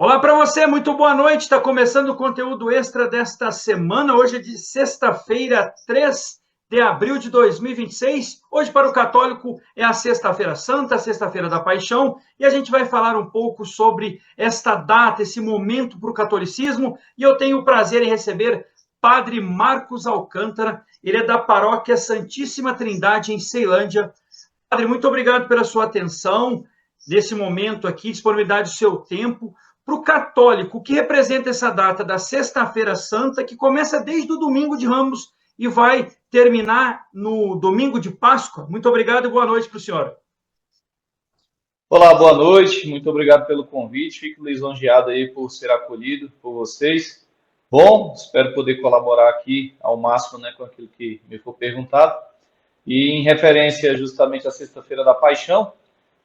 Olá para você, muito boa noite. Está começando o conteúdo extra desta semana. Hoje é de sexta-feira, 3 de abril de 2026. Hoje, para o católico, é a Sexta-feira Santa, a Sexta-feira da Paixão, e a gente vai falar um pouco sobre esta data, esse momento para o catolicismo. E eu tenho o prazer em receber Padre Marcos Alcântara, ele é da Paróquia Santíssima Trindade, em Ceilândia. Padre, muito obrigado pela sua atenção nesse momento aqui, disponibilidade do seu tempo. Para o católico, o que representa essa data da Sexta-feira Santa, que começa desde o domingo de Ramos e vai terminar no domingo de Páscoa? Muito obrigado e boa noite para o senhor. Olá, boa noite. Muito obrigado pelo convite. Fico lisonjeado aí por ser acolhido por vocês. Bom, espero poder colaborar aqui ao máximo, né, com aquilo que me for perguntado. E em referência justamente à Sexta-feira da Paixão,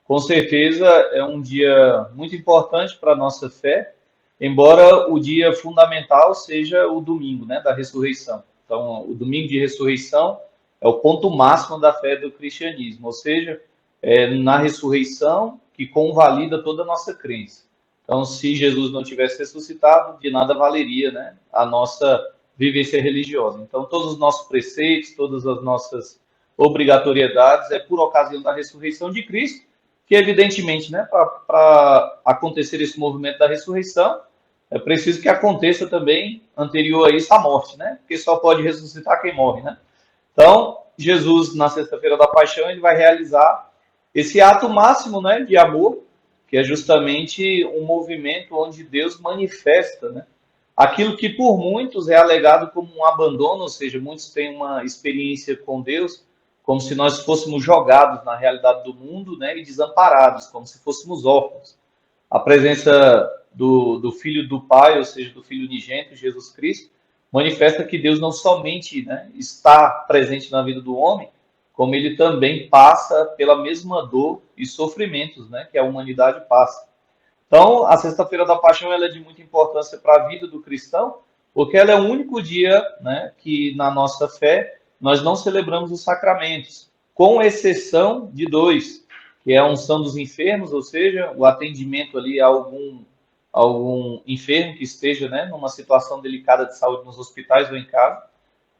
com certeza é um dia muito importante para a nossa fé, embora o dia fundamental seja o domingo, né, da ressurreição. Então, o domingo de ressurreição é o ponto máximo da fé do cristianismo, ou seja, é na ressurreição que convalida toda a nossa crença. Então, se Jesus não tivesse ressuscitado, de nada valeria, né, a nossa vivência religiosa. Então, todos os nossos preceitos, todas as nossas obrigatoriedades é por ocasião da ressurreição de Cristo, que evidentemente, né, para acontecer esse movimento da ressurreição, é preciso que aconteça também anterior a isso a morte, né? Porque só pode ressuscitar quem morre, né? Então, Jesus, na Sexta-feira da Paixão, ele vai realizar esse ato máximo, né, de amor, que é justamente um movimento onde Deus manifesta, né, aquilo que por muitos é alegado como um abandono, ou seja, muitos têm uma experiência com Deus como se nós fôssemos jogados na realidade do mundo, né, e desamparados, como se fôssemos órfãos. A presença do Filho do Pai, ou seja, do Filho unigênito, Jesus Cristo, manifesta que Deus não somente, né, está presente na vida do homem, como ele também passa pela mesma dor e sofrimentos, né, que a humanidade passa. Então, a Sexta-feira da Paixão ela é de muita importância para a vida do cristão, porque ela é o único dia, né, que na nossa fé nós não celebramos os sacramentos, com exceção de dois, que é a unção dos enfermos, ou seja, o atendimento ali a algum enfermo que esteja, né, numa situação delicada de saúde nos hospitais ou em casa,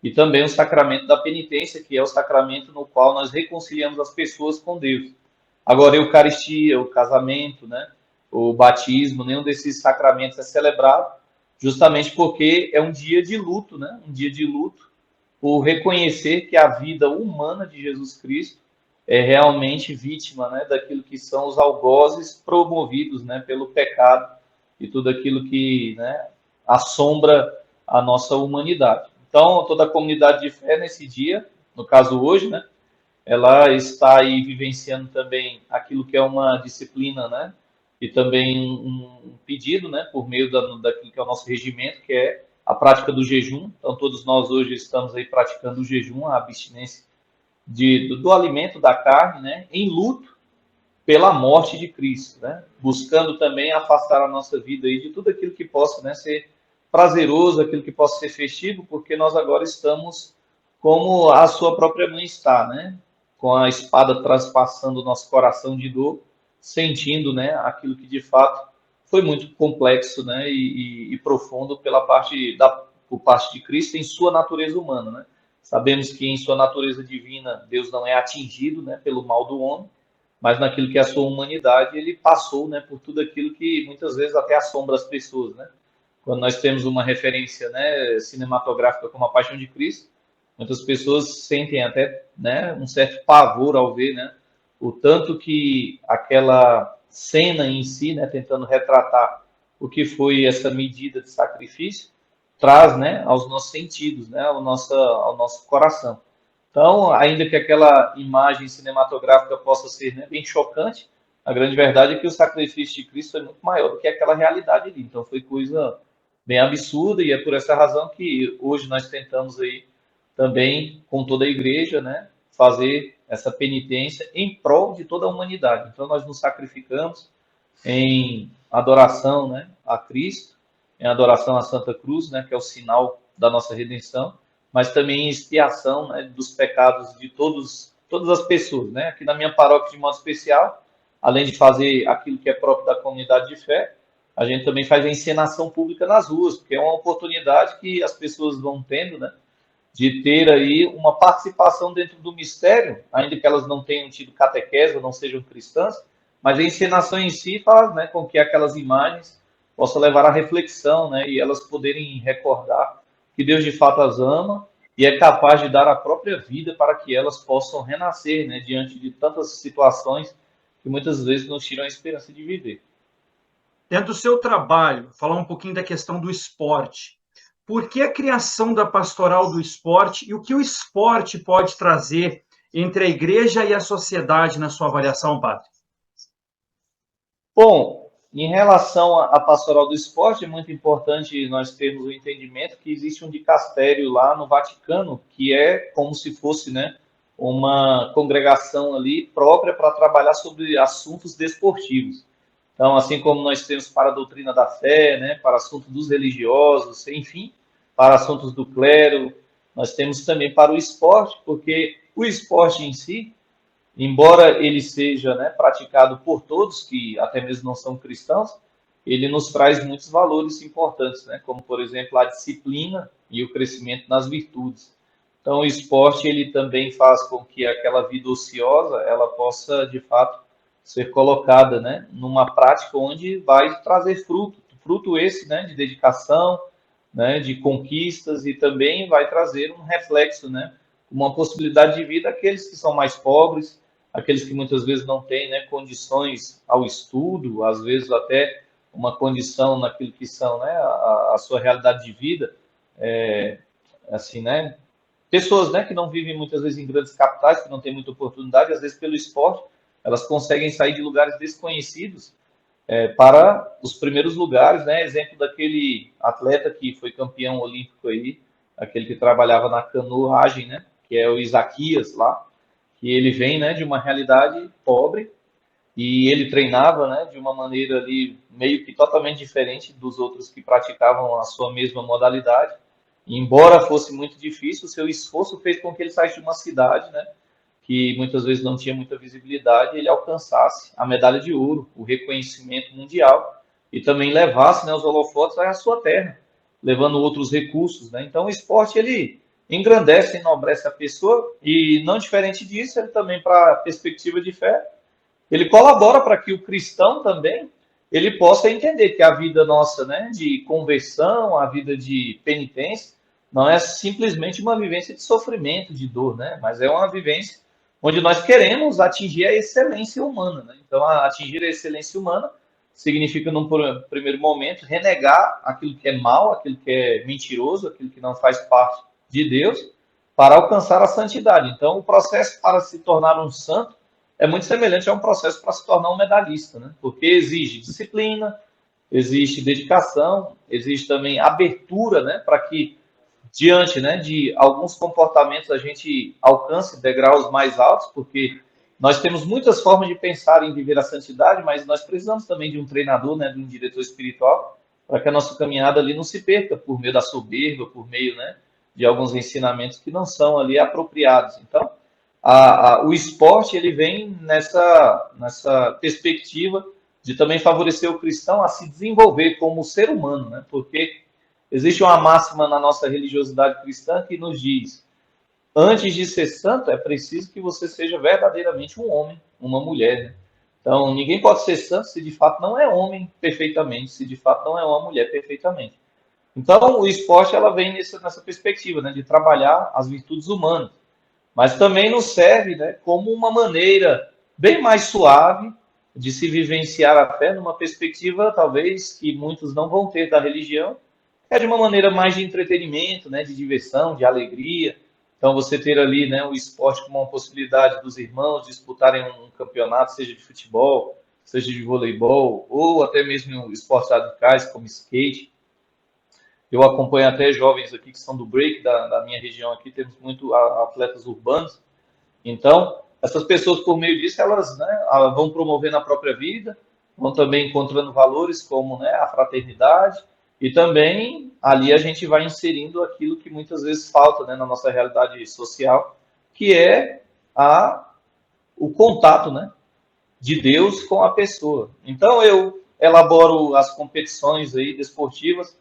e também o sacramento da penitência, que é o sacramento no qual nós reconciliamos as pessoas com Deus. Agora, a Eucaristia, o casamento, né, o batismo, nenhum desses sacramentos é celebrado, justamente porque é um dia de luto, né, um dia de luto, por reconhecer que a vida humana de Jesus Cristo é realmente vítima, né, daquilo que são os algozes promovidos, né, pelo pecado e tudo aquilo que, né, assombra a nossa humanidade. Então, toda a comunidade de fé nesse dia, no caso hoje, né, ela está aí vivenciando também aquilo que é uma disciplina, né, e também um pedido, né, por meio daquilo que é o nosso regimento, que é a prática do jejum. Então, todos nós hoje estamos aí praticando o jejum, a abstinência do alimento, da carne, né, em luto pela morte de Cristo, né, buscando também afastar a nossa vida aí de tudo aquilo que possa, né, ser prazeroso, aquilo que possa ser festivo, porque nós agora estamos como a sua própria mãe está, né, com a espada transpassando o nosso coração de dor, sentindo, né, aquilo que de fato foi muito complexo, né, e profundo por parte de Cristo em sua natureza humana, né. Sabemos que em sua natureza divina Deus não é atingido, né, pelo mal do homem, mas naquilo que é a sua humanidade ele passou, né, por tudo aquilo que muitas vezes até assombra as pessoas, né. Quando nós temos uma referência, né, cinematográfica como a Paixão de Cristo, muitas pessoas sentem até, né, um certo pavor ao ver, né, o tanto que aquela cena em si, né, tentando retratar o que foi essa medida de sacrifício, traz, né, aos nossos sentidos, né, ao nosso coração. Então, ainda que aquela imagem cinematográfica possa ser, né, bem chocante, a grande verdade é que o sacrifício de Cristo é muito maior do que aquela realidade ali. Então, foi coisa bem absurda e é por essa razão que hoje nós tentamos aí também, com toda a igreja, né, fazer essa penitência em prol de toda a humanidade. Então, nós nos sacrificamos em adoração, né, a Cristo, em adoração à Santa Cruz, né, que é o sinal da nossa redenção, mas também em expiação, né, dos pecados de todas as pessoas, né? Aqui na minha paróquia, de modo especial, além de fazer aquilo que é próprio da comunidade de fé, a gente também faz a encenação pública nas ruas, porque é uma oportunidade que as pessoas vão tendo, né, de ter aí uma participação dentro do mistério, ainda que elas não tenham tido catequese ou não sejam cristãs, mas a encenação em si faz, né, com que aquelas imagens possam levar à reflexão, né, e elas poderem recordar que Deus de fato as ama e é capaz de dar a própria vida para que elas possam renascer, né, diante de tantas situações que muitas vezes nos tiram a esperança de viver. Dentro do seu trabalho, falar um pouquinho da questão do esporte. Por que a criação da pastoral do esporte e o que o esporte pode trazer entre a igreja e a sociedade na sua avaliação, padre? Bom, em relação à pastoral do esporte, é muito importante nós termos o entendimento que existe um dicastério lá no Vaticano, que é como se fosse, né, uma congregação ali própria para trabalhar sobre assuntos desportivos. Então, assim como nós temos para a doutrina da fé, né, para assuntos dos religiosos, enfim, para assuntos do clero, nós temos também para o esporte, porque o esporte em si, embora ele seja, né, praticado por todos, que até mesmo não são cristãos, ele nos traz muitos valores importantes, né, como, por exemplo, a disciplina e o crescimento nas virtudes. Então, o esporte ele também faz com que aquela vida ociosa ela possa, de fato, ser colocada, né, numa prática onde vai trazer fruto, fruto esse, né, de dedicação, né, de conquistas e também vai trazer um reflexo, né, uma possibilidade de vida àqueles que são mais pobres, aqueles que muitas vezes não têm, né, condições ao estudo, às vezes até uma condição naquilo que são, né, a sua realidade de vida, assim, né, pessoas, né, que não vivem muitas vezes em grandes capitais, que não têm muita oportunidade, às vezes pelo esporte, elas conseguem sair de lugares desconhecidos para os primeiros lugares, né? Exemplo daquele atleta que foi campeão olímpico aí, aquele que trabalhava na canoagem, né? Que é o Isaquias lá, que ele vem, né, de uma realidade pobre e ele treinava, né, de uma maneira ali meio que totalmente diferente dos outros que praticavam a sua mesma modalidade. E, embora fosse muito difícil, o seu esforço fez com que ele saísse de uma cidade, né, que muitas vezes não tinha muita visibilidade, ele alcançasse a medalha de ouro, o reconhecimento mundial, e também levasse, né, os holofotes à sua terra, levando outros recursos, né? Então, o esporte, ele engrandece, enobrece a pessoa, e não diferente disso, ele também, para a perspectiva de fé, ele colabora para que o cristão também ele possa entender que a vida nossa, né, de conversão, a vida de penitência, não é simplesmente uma vivência de sofrimento, de dor, né, mas é uma vivência onde nós queremos atingir a excelência humana, né? Então, atingir a excelência humana significa, num primeiro momento, renegar aquilo que é mal, aquilo que é mentiroso, aquilo que não faz parte de Deus, para alcançar a santidade. Então, o processo para se tornar um santo é muito semelhante a um processo para se tornar um medalhista, né? Porque exige disciplina, existe dedicação, existe também abertura, né? Para que, diante, né, de alguns comportamentos, a gente alcance degraus mais altos, porque nós temos muitas formas de pensar em viver a santidade, mas nós precisamos também de um treinador, né, de um diretor espiritual, para que a nossa caminhada ali não se perca por meio da soberba, por meio, né, de alguns ensinamentos que não são ali apropriados. Então, o esporte ele vem nessa perspectiva de também favorecer o cristão a se desenvolver como ser humano, né? Porque existe uma máxima na nossa religiosidade cristã que nos diz: antes de ser santo, é preciso que você seja verdadeiramente um homem, uma mulher, né? Então, ninguém pode ser santo se de fato não é homem perfeitamente, se de fato não é uma mulher perfeitamente. Então, o esporte ela vem nessa perspectiva, né, de trabalhar as virtudes humanas, mas também nos serve, né, como uma maneira bem mais suave de se vivenciar a fé numa perspectiva talvez que muitos não vão ter da religião, é de uma maneira mais de entretenimento, né, de diversão, de alegria. Então você ter ali, né, o esporte como uma possibilidade dos irmãos disputarem um campeonato, seja de futebol, seja de voleibol, ou até mesmo esportes radicais como skate. Eu acompanho até jovens aqui que são do break, da minha região aqui, temos muito atletas urbanos. Então, essas pessoas, por meio disso, elas, né, vão promovendo a própria vida, vão também encontrando valores como, né, a fraternidade, e também ali a gente vai inserindo aquilo que muitas vezes falta, né, na nossa realidade social, que é o contato, né, de Deus com a pessoa. Então, eu elaboro as competições aí desportivas,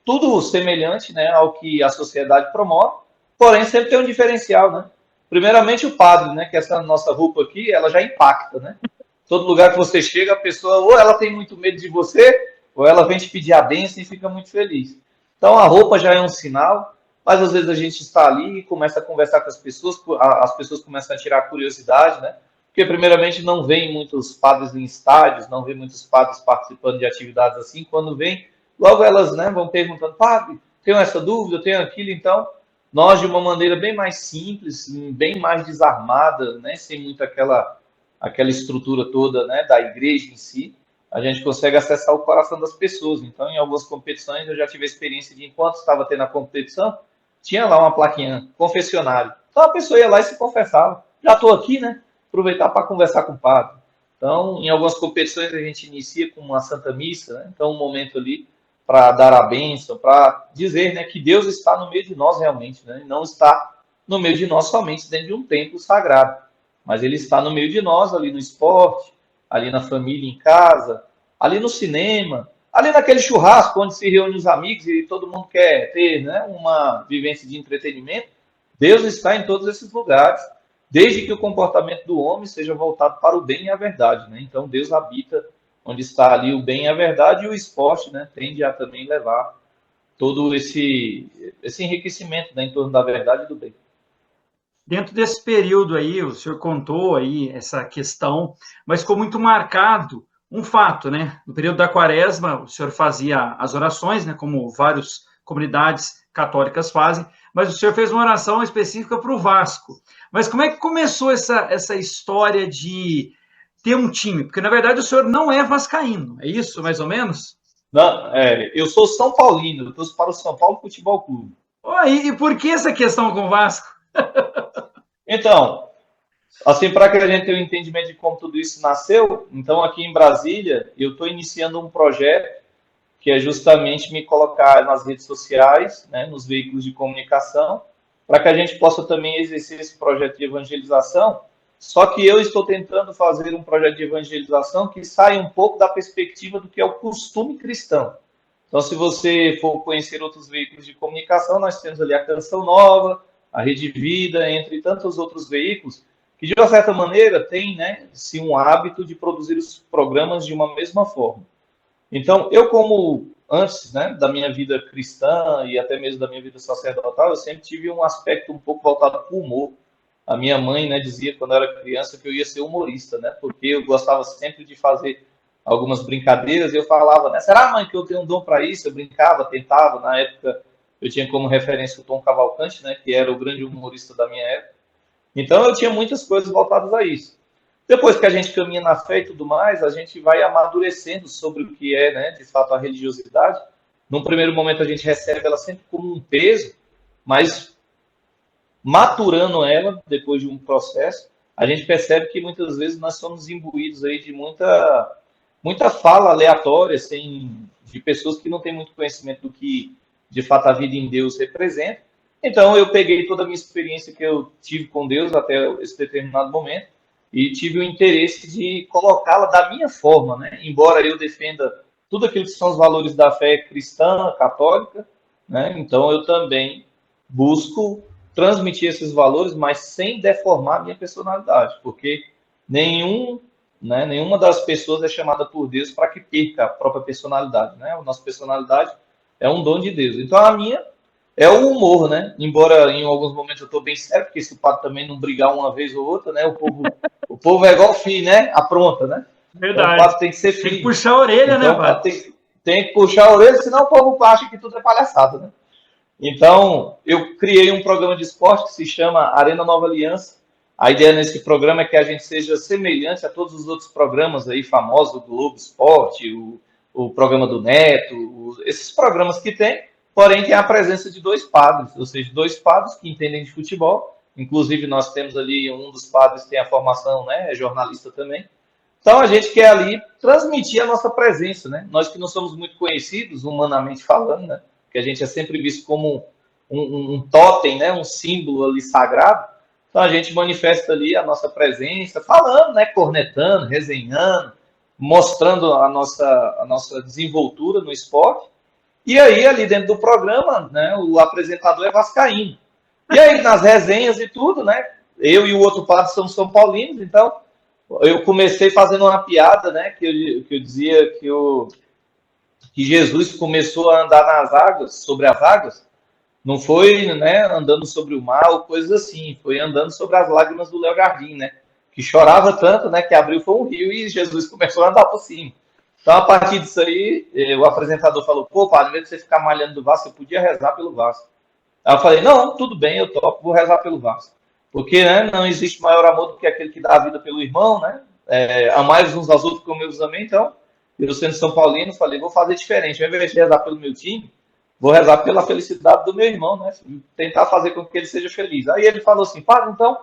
tudo semelhante, né, ao que a sociedade promove, porém sempre tem um diferencial, né? Primeiramente o padre, né, que essa nossa roupa aqui, ela já impacta, né? Todo lugar que você chega, a pessoa ou ela tem muito medo de você, ou ela vem te pedir a bênção e fica muito feliz. Então a roupa já é um sinal, mas às vezes a gente está ali e começa a conversar com as pessoas começam a tirar curiosidade, né? Porque primeiramente não vem muitos padres em estádios, não vem muitos padres participando de atividades assim. Quando vem, logo elas, né, vão perguntando, padre, tenho essa dúvida, tenho aquilo, então nós de uma maneira bem mais simples, bem mais desarmada, né, sem muito aquela estrutura toda, né, da igreja em si, a gente consegue acessar o coração das pessoas. Então, em algumas competições, eu já tive a experiência de, enquanto estava tendo a competição, tinha lá uma plaquinha, confessionário. Então, a pessoa ia lá e se confessava. Já estou aqui, né? Aproveitar para conversar com o padre. Então, em algumas competições, a gente inicia com uma Santa Missa, né? Então, um momento ali para dar a bênção, para dizer, né, que Deus está no meio de nós realmente, né? Não está no meio de nós somente dentro de um templo sagrado, mas ele está no meio de nós, ali no esporte, ali na família em casa, ali no cinema, ali naquele churrasco onde se reúne os amigos e todo mundo quer ter, né, uma vivência de entretenimento. Deus está em todos esses lugares, desde que o comportamento do homem seja voltado para o bem e a verdade, né? Então Deus habita onde está ali o bem e a verdade, e o esporte, né, tende a também levar todo esse enriquecimento, né, em torno da verdade e do bem. Dentro desse período aí, o senhor contou aí essa questão, mas ficou muito marcado um fato, né? No período da Quaresma, o senhor fazia as orações, né? Como várias comunidades católicas fazem, mas o senhor fez uma oração específica para o Vasco. Mas como é que começou essa história de ter um time? Porque, na verdade, o senhor não é vascaíno, é isso, mais ou menos? Não, eu sou São Paulino, eu torço para o São Paulo Futebol Clube. Oh, e por que essa questão com o Vasco? Então, assim, para que a gente tenha um entendimento de como tudo isso nasceu, então aqui em Brasília, eu estou iniciando um projeto que é justamente me colocar nas redes sociais, né, nos veículos de comunicação, para que a gente possa também exercer esse projeto de evangelização. Só que eu estou tentando fazer um projeto de evangelização que saia um pouco da perspectiva do que é o costume cristão. Então, se você for conhecer outros veículos de comunicação, nós temos ali a Canção Nova, a Rede Vida, entre tantos outros veículos, que de uma certa maneira tem, né, sim, um hábito de produzir os programas de uma mesma forma. Então, eu como antes, né, da minha vida cristã e até mesmo da minha vida sacerdotal, eu sempre tive um aspecto um pouco voltado para o humor. A minha mãe, né, dizia quando eu era criança que eu ia ser humorista, né, porque eu gostava sempre de fazer algumas brincadeiras e eu falava, né, será, mãe, que eu tenho um dom para isso? Eu brincava, tentava, na época eu tinha como referência o Tom Cavalcante, né, que era o grande humorista da minha época. Então eu tinha muitas coisas voltadas a isso. Depois que a gente caminha na fé e tudo mais, a gente vai amadurecendo sobre o que é, né, de fato, a religiosidade. Num primeiro momento, a gente recebe ela sempre como um peso, mas maturando ela, depois de um processo, a gente percebe que muitas vezes nós somos imbuídos aí de muita fala aleatória, de pessoas que não têm muito conhecimento do que, de fato, a vida em Deus representa. Então, eu peguei toda a minha experiência que eu tive com Deus até esse determinado momento e tive o interesse de colocá-la da minha forma, né? Embora eu defenda tudo aquilo que são os valores da fé cristã, católica, né? Então eu também busco transmitir esses valores, mas sem deformar a minha personalidade, porque nenhum, né, nenhuma das pessoas é chamada por Deus para que perca a própria personalidade, né? A nossa personalidade é um dom de Deus. Então a minha é o humor, né? Embora em alguns momentos eu estou bem sério, porque se o pato também não brigar uma vez ou outra, né? O povo é igual filho, né? Apronta, né? Então o Verdade. pato tem que ser Tem que filho. puxar a orelha, né, Então o padre? pato tem que puxar a orelha, senão o povo acha que tudo é palhaçada, né? Então, eu criei um programa de esporte que se chama Arena Nova Aliança. A ideia nesse programa é que a gente seja semelhante a todos os outros programas aí famosos, o Globo Esporte, o programa do Neto, esses programas que tem, porém tem a presença de dois padres, ou seja, dois padres que entendem de futebol. Inclusive, nós temos ali um dos padres que tem a formação, né, é jornalista também. Então, a gente quer ali transmitir a nossa presença, né? Nós que não somos muito conhecidos, humanamente falando, né? Que a gente é sempre visto como um totem, né? Um símbolo ali sagrado. Então, a gente manifesta ali a nossa presença, falando, né? Cornetando, resenhando, mostrando a nossa desenvoltura no esporte. E aí, ali dentro do programa, né, o apresentador é vascaíno. E aí, nas resenhas e tudo, né, eu e o outro padre somos São Paulinos, então eu comecei fazendo uma piada, né, que eu dizia que Jesus começou a andar nas águas, sobre as águas, não foi, né, andando sobre o mar ou coisas assim, foi andando sobre as lágrimas do Léo Jardim, né, que chorava tanto, né, que abriu foi um rio e Jesus começou a andar por cima. Então, a partir disso aí, o apresentador falou, pô, padre, ao invés de você ficar malhando do Vasco, você podia rezar pelo Vasco. Aí eu falei, não, tudo bem, eu topo, vou rezar pelo Vasco. Porque, né, não existe maior amor do que aquele que dá a vida pelo irmão, né? Amar uns aos outros como eu os amei, então, eu sendo São Paulino, falei, vou fazer diferente. Ao invés de rezar pelo meu time, vou rezar pela felicidade do meu irmão, né? Tentar fazer com que ele seja feliz. Aí ele falou assim, padre, então,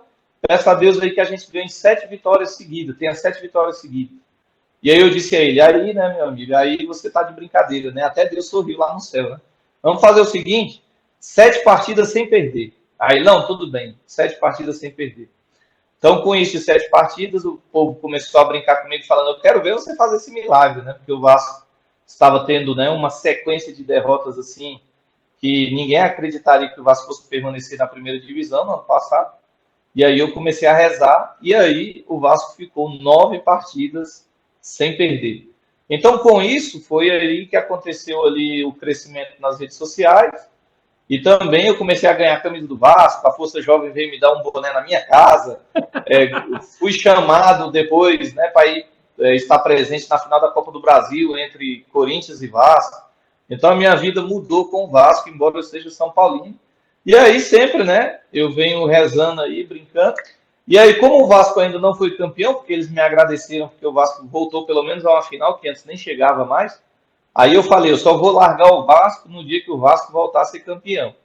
peço a Deus aí que a gente ganhe 7 vitórias seguidas, tenha 7 vitórias seguidas. E aí eu disse a ele, aí, né, meu amigo, aí você tá de brincadeira, né? Até Deus sorriu lá no céu, né? Vamos fazer o seguinte, 7 partidas sem perder. Aí, não, tudo bem, 7 partidas sem perder. Então, com isso de 7 partidas, o povo começou a brincar comigo, falando, eu quero ver você fazer esse milagre, né? Porque o Vasco estava tendo, né, uma sequência de derrotas assim, que ninguém acreditaria que o Vasco fosse permanecer na primeira divisão no ano passado. E aí eu comecei a rezar, e aí o Vasco ficou 9 partidas sem perder. Então, com isso, foi aí que aconteceu ali o crescimento nas redes sociais, e também eu comecei a ganhar a camisa do Vasco, a Força Jovem veio me dar um boné na minha casa, fui chamado depois, né, para ir estar presente na final da Copa do Brasil, entre Corinthians e Vasco. Então, a minha vida mudou com o Vasco, embora eu seja São Paulino. E aí, sempre, né, eu venho rezando aí, brincando. E aí, como o Vasco ainda não foi campeão, porque eles me agradeceram, porque o Vasco voltou pelo menos a uma final, que antes nem chegava mais, aí eu falei, eu só vou largar o Vasco no dia que o Vasco voltar a ser campeão.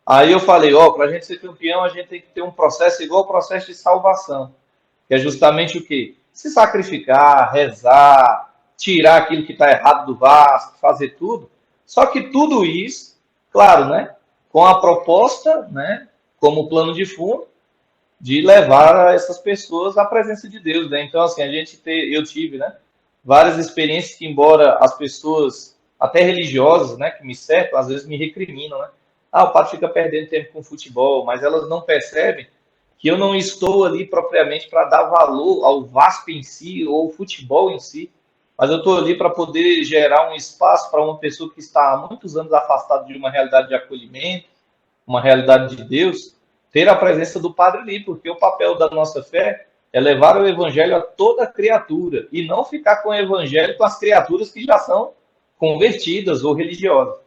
Aí eu falei, ó, para a gente ser campeão, a gente tem que ter um processo igual ao processo de salvação, que é justamente o quê? Se sacrificar, rezar, tirar aquilo que está errado do Vasco, fazer tudo. Só que tudo isso, claro, né, com a proposta, né, como plano de fundo, de levar essas pessoas à presença de Deus, né? Então, assim, eu tive, né, várias experiências que, embora as pessoas, até religiosas, né, que me cercam, às vezes me recriminam, né? Ah, o padre fica perdendo tempo com futebol, mas elas não percebem que eu não estou ali propriamente para dar valor ao Vasco em si ou ao futebol em si, mas eu estou ali para poder gerar um espaço para uma pessoa que está há muitos anos afastada de uma realidade de acolhimento, uma realidade de Deus, ter a presença do Padre ali, porque o papel da nossa fé é levar o evangelho a toda criatura e não ficar com o evangelho com as criaturas que já são convertidas ou religiosas.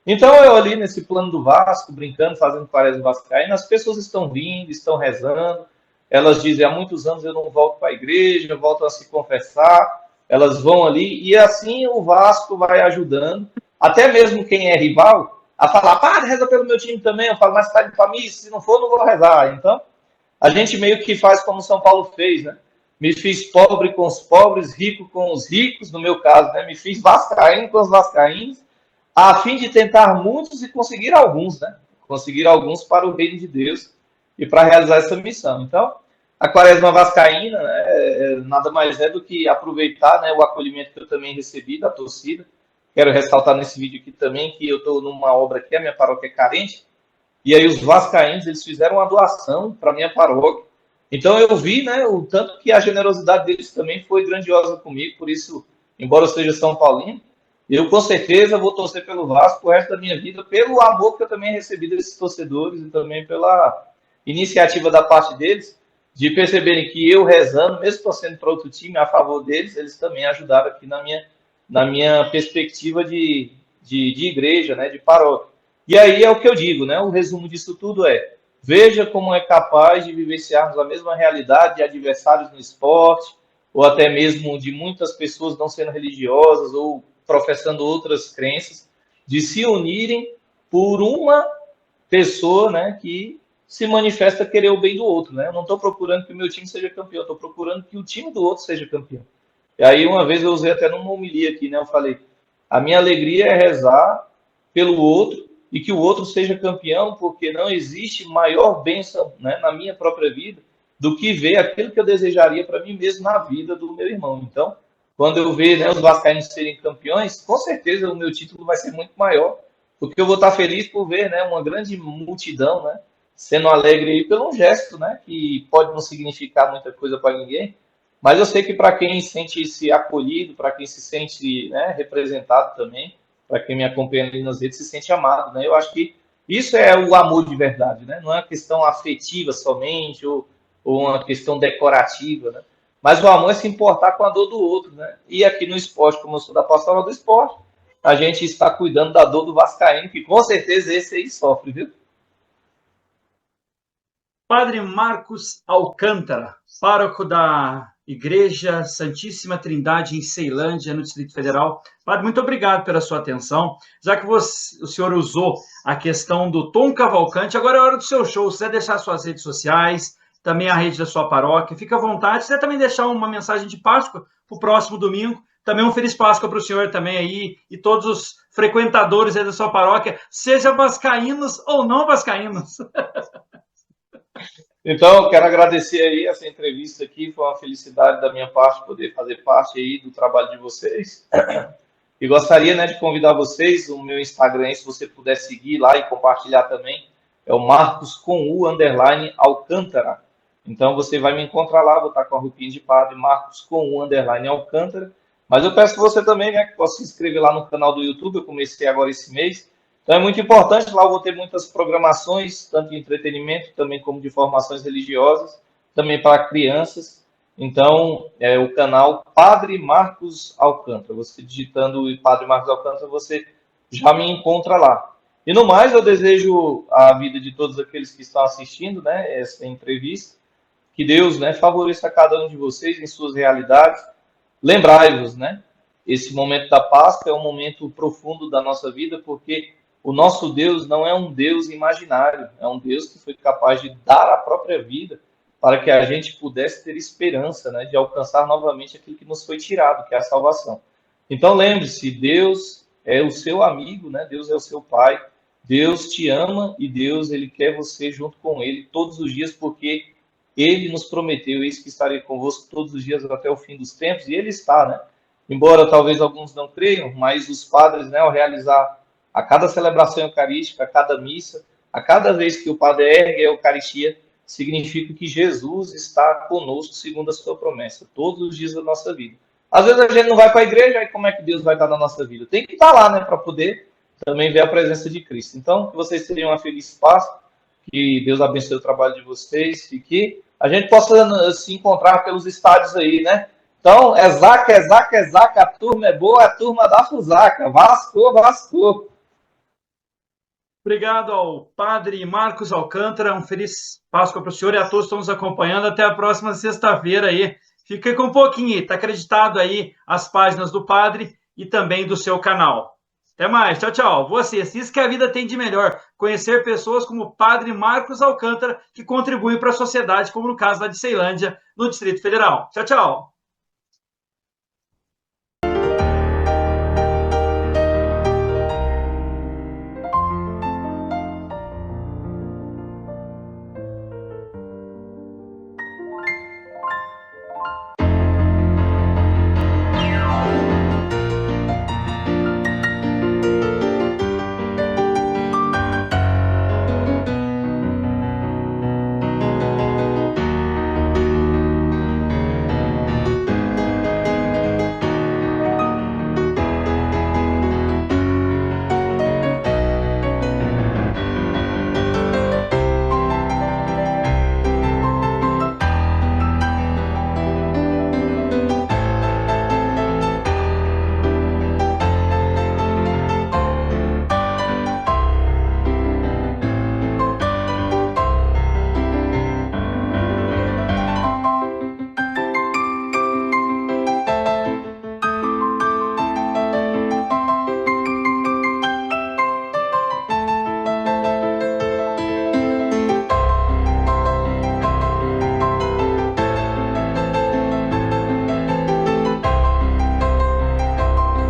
Então, eu ali nesse plano do Vasco, brincando, fazendo quaresma vascaína, as pessoas estão vindo, estão rezando, elas dizem, há muitos anos eu não volto para a igreja, volto a se confessar, elas vão ali, e assim o Vasco vai ajudando, até mesmo quem é rival, a falar, padre, reza pelo meu time também, eu falo, mas está de família, se não for, não vou rezar. Então, a gente meio que faz como São Paulo fez, né? Me fiz pobre com os pobres, rico com os ricos, no meu caso, né? Me fiz vascaíno com os vascaínos, a fim de tentar muitos e conseguir alguns, né? Conseguir alguns para o reino de Deus e para realizar essa missão. Então, a quaresma vascaína, né, nada mais é do que aproveitar, né, o acolhimento que eu também recebi da torcida. Quero ressaltar nesse vídeo aqui também que eu estou numa obra aqui, a minha paróquia é carente, e aí os vascaínos, eles fizeram uma doação para a minha paróquia. Então eu vi, né, o tanto que a generosidade deles também foi grandiosa comigo, por isso, embora eu seja São Paulino, eu com certeza vou torcer pelo Vasco o resto da minha vida, pelo amor que eu também recebi desses torcedores e também pela iniciativa da parte deles, de perceberem que eu rezando, mesmo torcendo para outro time a favor deles, eles também ajudaram aqui na minha perspectiva de igreja, né, de paróquia. E aí é o que eu digo, né, o resumo disso tudo é, veja como é capaz de vivenciarmos a mesma realidade de adversários no esporte, ou até mesmo de muitas pessoas não sendo religiosas ou professando outras crenças, de se unirem por uma pessoa, né, que se manifesta querer o bem do outro, né? Eu não estou procurando que o meu time seja campeão, estou procurando que o time do outro seja campeão. E aí uma vez eu usei até numa homilia aqui, né? Eu falei, a minha alegria é rezar pelo outro e que o outro seja campeão, porque não existe maior bênção, né, na minha própria vida do que ver aquilo que eu desejaria para mim mesmo na vida do meu irmão. Então, quando eu ver, né, os vascaínos serem campeões, com certeza o meu título vai ser muito maior, porque eu vou estar feliz por ver, né, uma grande multidão, né, sendo alegre aí pelo um gesto, né, que pode não significar muita coisa para ninguém, mas eu sei que para quem sente-se acolhido, para quem se sente, né, representado também, para quem me acompanha ali nas redes, se sente amado, né? Eu acho que isso é o amor de verdade, né? Não é uma questão afetiva somente ou uma questão decorativa, né? Mas o amor é se importar com a dor do outro, né? E aqui no esporte, como eu sou da pastoral do esporte, a gente está cuidando da dor do vascaíno, que com certeza esse aí sofre, viu? Padre Marcos Alcântara, pároco da Igreja Santíssima Trindade em Ceilândia, no Distrito Federal. Padre, muito obrigado pela sua atenção. Já que o senhor usou a questão do Tom Cavalcante, agora é hora do seu show. Se quiser deixar suas redes sociais, também a rede da sua paróquia, fica à vontade. Se quiser também deixar uma mensagem de Páscoa para o próximo domingo, também um Feliz Páscoa para o senhor também aí e todos os frequentadores aí da sua paróquia, seja vascaínos ou não vascaínos. Então, eu quero agradecer aí essa entrevista aqui, foi uma felicidade da minha parte poder fazer parte aí do trabalho de vocês. E gostaria, né, de convidar vocês, o meu Instagram, se você puder seguir lá e compartilhar também, é o Marcos com U, _ Alcântara. Então você vai me encontrar lá, vou estar com a roupinha de padre, Marcos com U, _ Alcântara. Mas eu peço que você também, né, que possa se inscrever lá no canal do YouTube, eu comecei agora esse mês. Então é muito importante, lá eu vou ter muitas programações, tanto de entretenimento, também como de formações religiosas, também para crianças. Então, é o canal Padre Marcos Alcântara. Você digitando o Padre Marcos Alcântara, você já me encontra lá. E no mais, eu desejo a vida de todos aqueles que estão assistindo, né, essa entrevista, que Deus, né, favoreça cada um de vocês em suas realidades. Lembrai-vos, né, esse momento da Páscoa é um momento profundo da nossa vida, porque o nosso Deus não é um Deus imaginário, é um Deus que foi capaz de dar a própria vida para que a gente pudesse ter esperança, né, de alcançar novamente aquilo que nos foi tirado, que é a salvação. Então lembre-se, Deus é o seu amigo, né? Deus é o seu pai, Deus te ama e Deus ele quer você junto com ele todos os dias, porque ele nos prometeu, eis que estarei convosco todos os dias até o fim dos tempos, e ele está, né? Embora talvez alguns não creiam, mas os padres, né, ao realizar a cada celebração eucarística, a cada missa, a cada vez que o padre ergue a Eucaristia, significa que Jesus está conosco segundo a sua promessa, todos os dias da nossa vida. Às vezes a gente não vai para a igreja, aí como é que Deus vai estar na nossa vida? Tem que estar lá, né, para poder também ver a presença de Cristo. Então, que vocês tenham uma feliz Páscoa, que Deus abençoe o trabalho de vocês e que a gente possa se encontrar pelos estádios aí, né? Então, é zaca, a turma é boa, é a turma da Fusaca. Vasco, Vasco. Obrigado ao Padre Marcos Alcântara, um feliz Páscoa para o senhor e a todos que estão nos acompanhando. Até a próxima sexta-feira aí. Fica com um pouquinho, está acreditado aí as páginas do Padre e também do seu canal. Até mais, tchau, tchau. Vocês, isso que a vida tem de melhor, conhecer pessoas como o Padre Marcos Alcântara, que contribuem para a sociedade, como no caso lá de Ceilândia, no Distrito Federal. Tchau, tchau.